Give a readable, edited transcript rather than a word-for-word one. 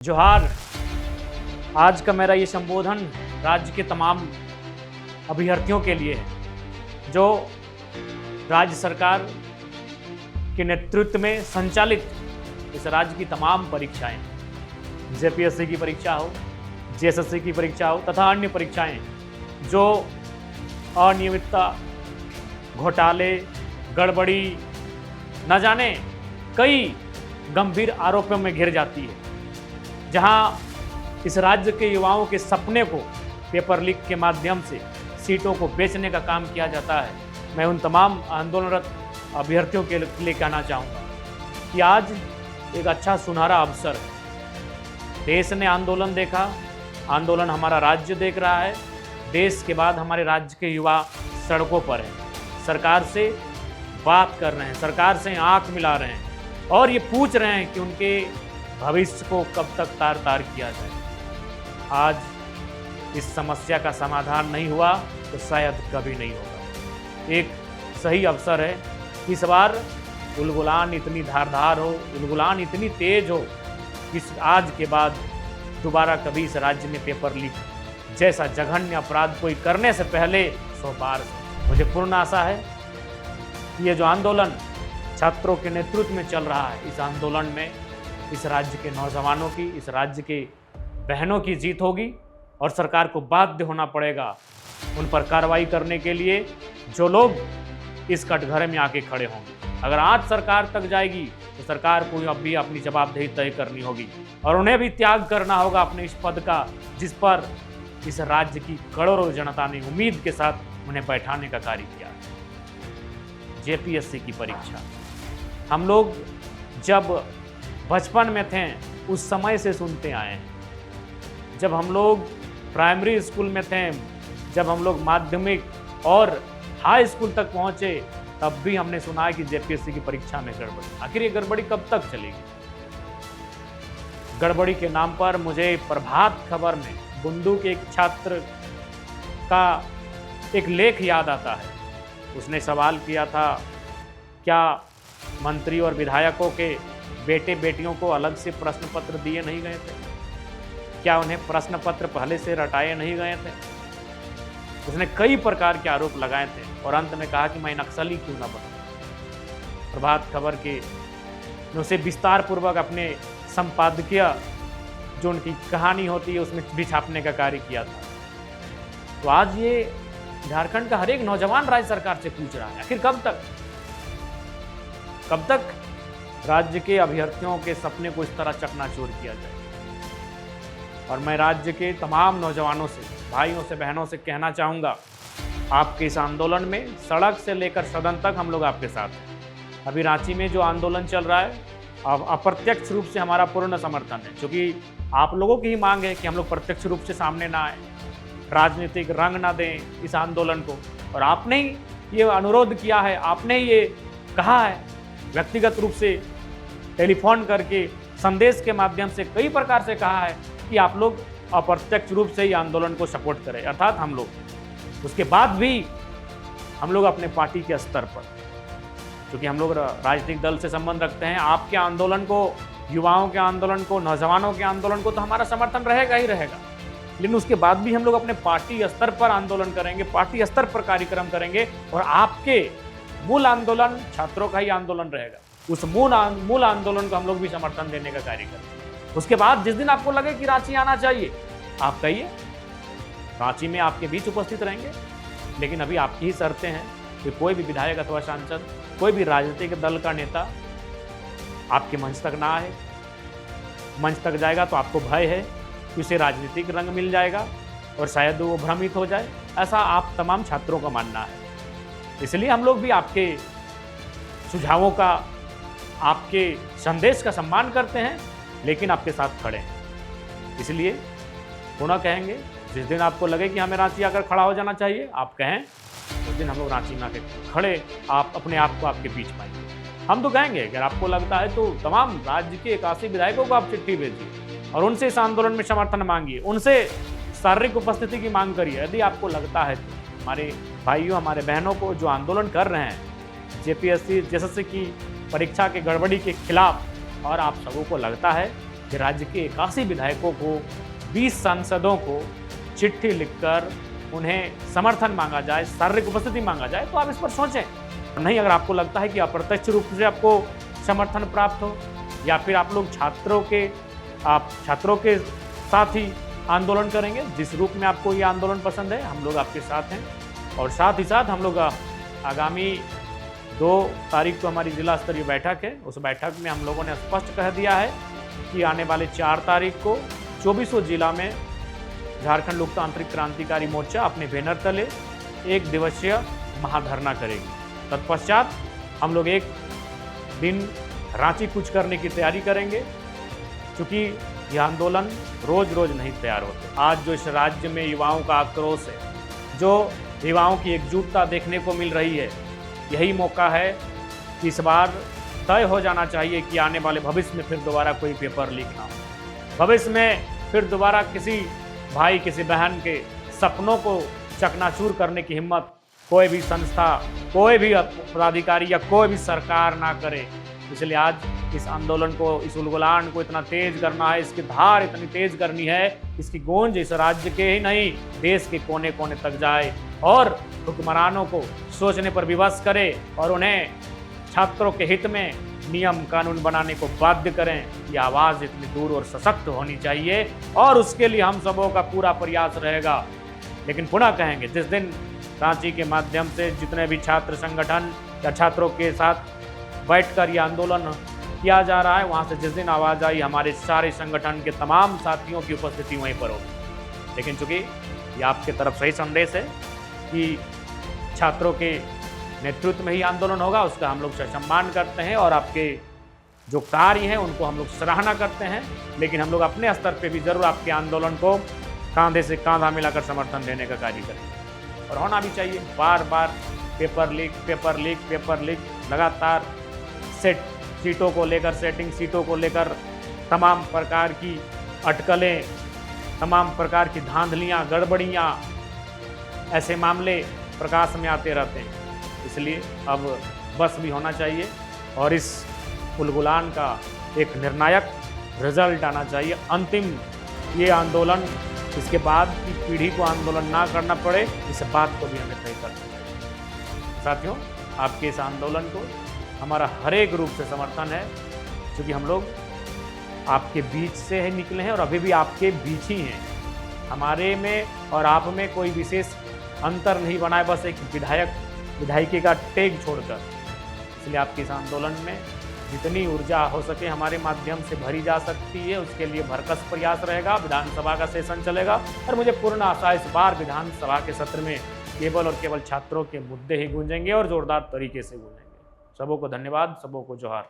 जोहार। आज का मेरा ये संबोधन राज्य के तमाम अभ्यर्थियों के लिए है जो राज्य सरकार के नेतृत्व में संचालित इस राज्य की तमाम परीक्षाएं, जेपीएससी की परीक्षा हो, जेएसएससी की परीक्षा हो तथा अन्य परीक्षाएं जो अनियमितता, घोटाले, गड़बड़ी, न जाने कई गंभीर आरोपों में घिर जाती है, जहां इस राज्य के युवाओं के सपने को पेपर लीक के माध्यम से सीटों को बेचने का काम किया जाता है। मैं उन तमाम आंदोलनरत अभ्यर्थियों के लिए कहना चाहूँगा कि आज एक अच्छा सुनहरा अवसर है। देश ने आंदोलन देखा, आंदोलन हमारा राज्य देख रहा है। देश के बाद हमारे राज्य के युवा सड़कों पर हैं, सरकार से बात कर रहे हैं, सरकार से आंख मिला रहे हैं और ये पूछ रहे हैं कि उनके भविष्य को कब तक तार तार किया जाए। आज इस समस्या का समाधान नहीं हुआ तो शायद कभी नहीं होगा। एक सही अवसर है। इस बार उलगुलान इतनी धारदार हो, उलगुलान इतनी तेज हो कि आज के बाद दोबारा कभी इस राज्य में पेपर लीक जैसा जघन्य अपराध कोई करने से पहले 100 बार। मुझे पूर्ण आशा है कि ये जो आंदोलन छात्रों के नेतृत्व में चल रहा है, इस आंदोलन में इस राज्य के नौजवानों की, इस राज्य के बहनों की जीत होगी और सरकार को बाध्य होना पड़ेगा उन पर कार्रवाई करने के लिए जो लोग इस कटघरे में आके खड़े होंगे। अगर आज सरकार तक जाएगी तो सरकार को अब भी अपनी जवाबदेही तय करनी होगी और उन्हें भी त्याग करना होगा अपने इस पद का जिस पर इस राज्य की करोड़ों जनता ने उम्मीद के साथ उन्हें बैठाने का कार्य किया। जेपीएससी की परीक्षा हम लोग जब बचपन में थे उस समय से सुनते आए हैं। जब हम लोग प्राइमरी स्कूल में थे, जब हम लोग माध्यमिक और हाई स्कूल तक पहुंचे, तब भी हमने सुना है कि जेपीएससी की परीक्षा में गड़बड़ी। आखिर ये गड़बड़ी कब तक चलेगी? गड़बड़ी के नाम पर मुझे प्रभात खबर में बुंदू के एक छात्र का एक लेख याद आता है। उसने सवाल किया था, क्या मंत्री और विधायकों के बेटे बेटियों को अलग से प्रश्न पत्र दिए नहीं गए थे? क्या उन्हें प्रश्न पत्र पहले से रटाए नहीं गए थे? उसने कई प्रकार के आरोप लगाए थे और अंत में कहा कि मैं नक्सली क्यों ना बनूं। प्रभात खबर के उसे विस्तार पूर्वक अपने संपादकीय जो उनकी कहानी होती है उसमें भी छापने का कार्य किया था। तो आज ये झारखंड का हर एक नौजवान राज्य सरकार से पूछ रहा है, आखिर कब तक राज्य के अभ्यर्थियों के सपने को इस तरह चकनाचूर किया जाए। और मैं राज्य के तमाम नौजवानों से, भाइयों से, बहनों से कहना चाहूँगा, आपके इस आंदोलन में सड़क से लेकर सदन तक हम लोग आपके साथ हैं। अभी रांची में जो आंदोलन चल रहा है, अब अप्रत्यक्ष रूप से हमारा पूर्ण समर्थन है, क्योंकि आप लोगों की ही मांग है कि हम लोग प्रत्यक्ष रूप से सामने ना आए, राजनीतिक रंग ना दें इस आंदोलन को। और आपने ही ये अनुरोध किया है, आपने ही ये कहा है व्यक्तिगत रूप से, टेलीफोन करके, संदेश के माध्यम से कई प्रकार से कहा है कि आप लोग अप्रत्यक्ष रूप से ही आंदोलन को सपोर्ट करें। अर्थात हम लोग उसके बाद भी हम लोग अपने पार्टी के स्तर पर, क्योंकि हम लोग राजनीतिक दल से संबंध रखते हैं, आपके आंदोलन को, युवाओं के आंदोलन को, नौजवानों के आंदोलन को तो हमारा समर्थन रहेगा ही रहेगा, लेकिन उसके बाद भी हम लोग अपने पार्टी स्तर पर आंदोलन करेंगे, पार्टी स्तर पर कार्यक्रम करेंगे और आपके मूल आंदोलन छात्रों का ही आंदोलन रहेगा। उस मूल आंदोलन को हम लोग भी समर्थन देने का कार्य करेंगे। उसके बाद जिस दिन आपको लगे कि रांची आना चाहिए, आप कहिए, रांची में आपके बीच उपस्थित रहेंगे। लेकिन अभी आपकी ही शर्तें हैं कि कोई भी विधायक अथवा सांसद, कोई भी राजनीतिक दल का नेता आपके मंच तक ना आए। मंच तक जाएगा तो आपको भय है कि उसे राजनीतिक रंग मिल जाएगा और शायद वो भ्रमित हो जाए, ऐसा आप तमाम छात्रों का मानना है। इसलिए हम लोग भी आपके सुझावों का, आपके संदेश का सम्मान करते हैं, लेकिन आपके साथ खड़े हैं। इसलिए पुनः कहेंगे, जिस दिन आपको लगे कि हमें रांची आकर खड़ा हो जाना चाहिए, आप कहें, उस दिन हम लोग रांची में आकर खड़े आप अपने आप को आपके बीच पाएंगे। हम तो कहेंगे, अगर आपको लगता है तो तमाम राज्य के 81 विधायकों को आप चिट्ठी भेजिए और उनसे इस आंदोलन में समर्थन मांगिए, उनसे शारीरिक उपस्थिति की मांग करिए। यदि आपको लगता है तो हमारे भाइयों, हमारे बहनों को जो आंदोलन कर रहे हैं जेपीएससी, जेएसएससी की परीक्षा के गड़बड़ी के खिलाफ, और आप सबों को लगता है कि राज्य के 81 विधायकों को, 20 सांसदों को चिट्ठी लिखकर उन्हें समर्थन मांगा जाए, शारीरिक उपस्थिति मांगा जाए, तो आप इस पर सोचें। नहीं, अगर आपको लगता है कि अप्रत्यक्ष रूप से आपको समर्थन प्राप्त हो, या फिर आप लोग छात्रों के साथ ही आंदोलन करेंगे, जिस रूप में आपको ये आंदोलन पसंद है, हम लोग आपके साथ हैं। और साथ ही साथ हम लोग आगामी 2 तारीख को हमारी जिला स्तरीय बैठक है, उस बैठक में हम लोगों ने स्पष्ट कह दिया है कि आने वाले 4 तारीख को 24 जिला में झारखंड लोकतांत्रिक क्रांतिकारी मोर्चा अपने बैनर तले 1 दिवसीय महाधरना करेगी। तत्पश्चात हम लोग 1 दिन रांची कूच करने की तैयारी करेंगे, क्योंकि यह आंदोलन रोज रोज नहीं तैयार होते। आज जो इस राज्य में युवाओं का आक्रोश है, जो युवाओं की एकजुटता देखने को मिल रही है, यही मौका है कि इस बार तय हो जाना चाहिए कि आने वाले भविष्य में फिर दोबारा कोई पेपर लीक ना हो। भविष्य में फिर दोबारा किसी भाई, किसी बहन के सपनों को चकनाचूर करने की हिम्मत कोई भी संस्था, कोई भी पदाधिकारी या कोई भी सरकार ना करे। इसलिए आज इस आंदोलन को, इस उलगुलान को इतना तेज करना है, इसकी धार इतनी तेज करनी है, इसकी गूंज इस राज्य के ही नहीं, देश के कोने कोने तक जाए और हुक्मरानों को सोचने पर विवश करे और उन्हें छात्रों के हित में नियम कानून बनाने को बाध्य करें। ये आवाज़ इतनी दूर और सशक्त होनी चाहिए और उसके लिए हम सबों का पूरा प्रयास रहेगा। लेकिन पुनः कहेंगे, जिस दिन रांची के माध्यम से जितने भी छात्र संगठन या छात्रों के साथ बैठकर यह आंदोलन किया जा रहा है, वहाँ से जिस दिन आवाज़ आई, हमारे सारे संगठन के तमाम साथियों की उपस्थिति वहीं पर होगी। लेकिन चूँकि ये आपके तरफ सही संदेश है कि छात्रों के नेतृत्व में ही आंदोलन होगा, उसका हम लोग सम्मान करते हैं और आपके जो कार्य हैं उनको हम लोग सराहना करते हैं। लेकिन हम लोग अपने स्तर पे भी ज़रूर आपके आंदोलन को कंधे से कंधा मिलाकर समर्थन देने का कार्य करेंगे और होना भी चाहिए। बार बार पेपर लीक लगातार सीटों को लेकर, सेटिंग सीटों को लेकर तमाम प्रकार की अटकलें, तमाम प्रकार की धांधलियाँ, गड़बड़ियाँ, ऐसे मामले प्रकाश में आते रहते हैं। इसलिए अब बस भी होना चाहिए और इस उलगुलान का एक निर्णायक रिजल्ट आना चाहिए। अंतिम ये आंदोलन, इसके बाद की पीढ़ी को आंदोलन ना करना पड़े, इस बात को भी हमें तय करना चाहिए। साथियों, आपके इस आंदोलन को हमारा हर एक रूप से समर्थन है, क्योंकि हम लोग आपके बीच से ही निकले हैं और अभी भी आपके बीच ही हैं। हमारे में और आप में कोई विशेष अंतर नहीं बना है, बस एक विधायकी का टेग छोड़कर। इसलिए आपके इस आंदोलन में जितनी ऊर्जा हो सके हमारे माध्यम से भरी जा सकती है, उसके लिए भरकस प्रयास रहेगा। विधानसभा का सेशन चलेगा और मुझे पूर्ण आशा है इस बार विधानसभा के सत्र में केवल और केवल छात्रों के मुद्दे ही गूंजेंगे और जोरदार तरीके से गूंजेंगे। सबों को धन्यवाद, सबों को जोहार।